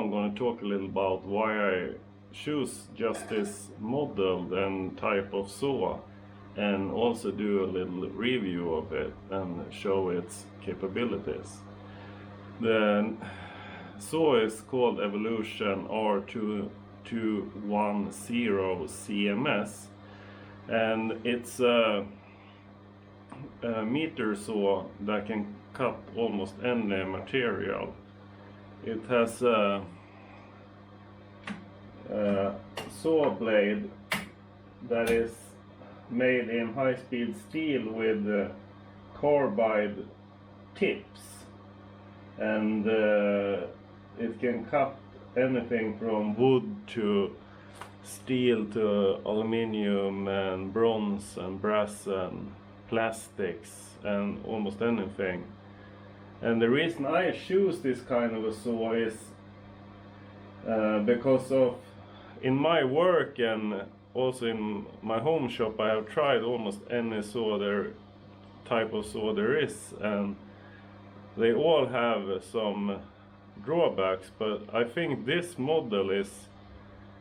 I'm going to talk a little about why I choose just this model and type of saw, and also do a little review of it and show its capabilities. The saw is called Evolution R210CMS, and it's a meter saw that can cut almost any material. It has a saw blade that is made in high-speed steel with carbide tips, and it can cut anything from wood to steel to aluminium and bronze and brass and plastics and almost anything. And the reason I choose this kind of a saw is because of, in my work and also in my home shop, I have tried almost any saw type of saw there is, and they all have some drawbacks, but I think this model is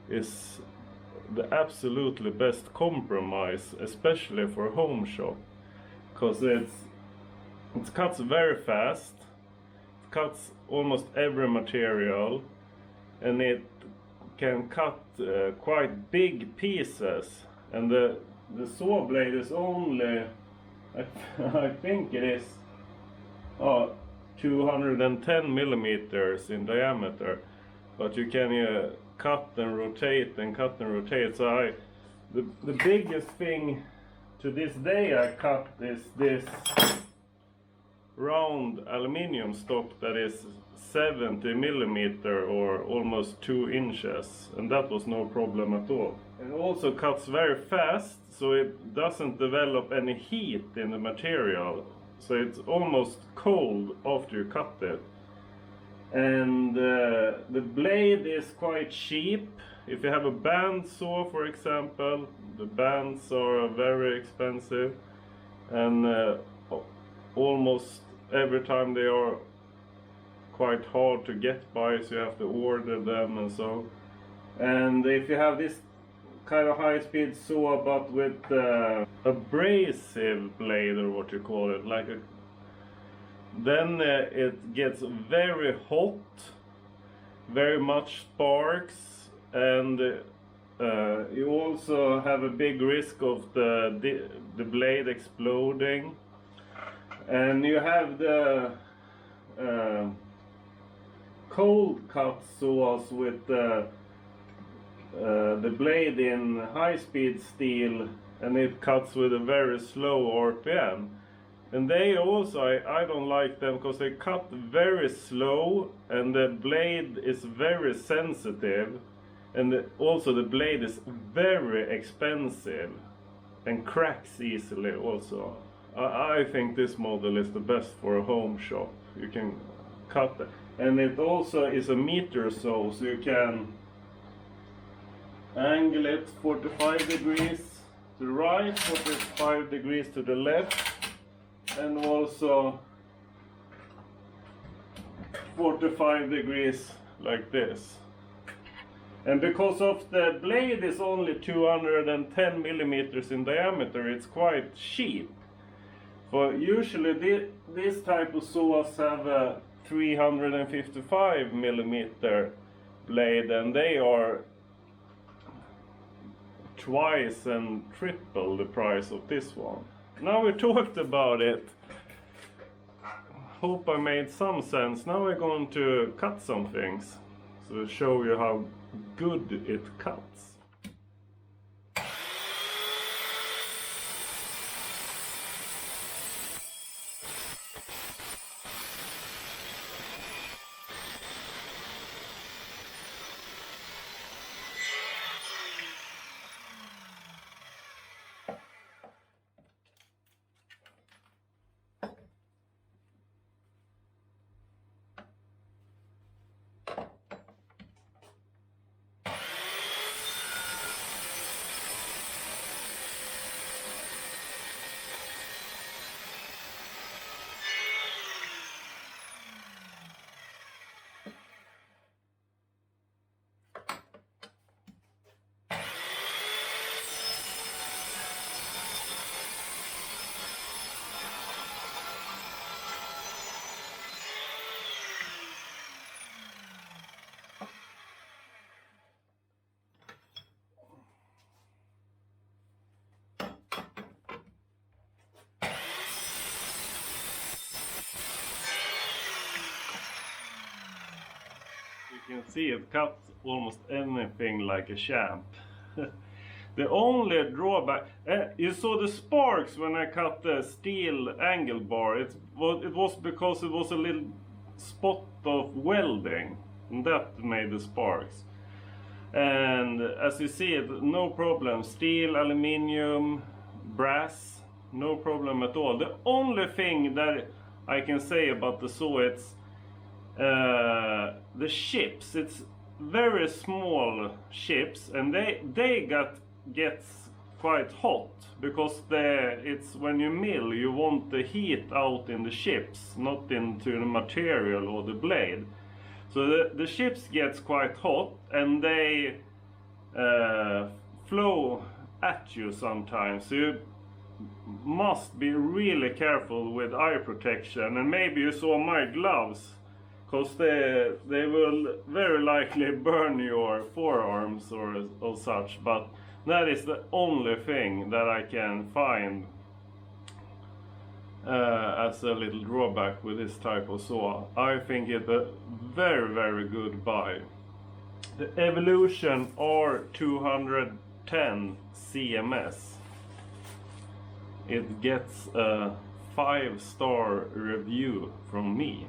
the absolutely best compromise, especially for a home shop, because it cuts very fast, it cuts almost every material, and it can cut quite big pieces. And the saw blade is only, I think it is 210 millimeters in diameter, but you can cut and rotate and cut and rotate. So the biggest thing to this day I cut is this round aluminium stock that is 70 millimeter or almost 2 inches, and that was no problem at all. It also cuts very fast, so it doesn't develop any heat in the material, so it's almost cold after you cut it. And the blade is quite cheap. If you have a band saw, for example, the bands are very expensive, and almost every time they are quite hard to get by, so you have to order them and so. And if you have this kind of high-speed saw but with abrasive blade, or what you call it, then it gets very hot, very much sparks, and you also have a big risk of the blade exploding. And you have the cold cut saws with the blade in high-speed steel, and it cuts with a very slow RPM. And they also, I don't like them because they cut very slow, and the blade is very sensitive, and also the blade is very expensive and cracks easily also. I think this model is the best for a home shop. You can cut it, and it also is a meter saw, so you can angle it 45 degrees to the right, 45 degrees to the left, and also 45 degrees like this. And because of the blade is only 210 millimeters in diameter, it's quite cheap. For usually this type of saws have a 355 millimeter blade, and they are twice and triple the price of this one. Now we talked about it. Hope I made some sense. Now we're going to cut some things to show you how good it cuts. You can see it cuts almost anything like a champ. The only drawback, you saw the sparks when I cut the steel angle bar. It was because it was a little spot of welding, and that made the sparks. And as you see it, no problem. Steel, aluminium, brass, no problem at all. The only thing that I can say about the saw, it's the ships. It's very small ships, and they gets quite hot because it's when you mill, you want the heat out in the ships, not into the material or the blade. So the ships gets quite hot, and they flow at you sometimes. So you must be really careful with eye protection. And maybe you saw my gloves, because they will very likely burn your forearms or such. But that is the only thing that I can find as a little drawback with this type of saw. I think it's a very good buy. The Evolution R210CMS. It gets a 5-star review from me.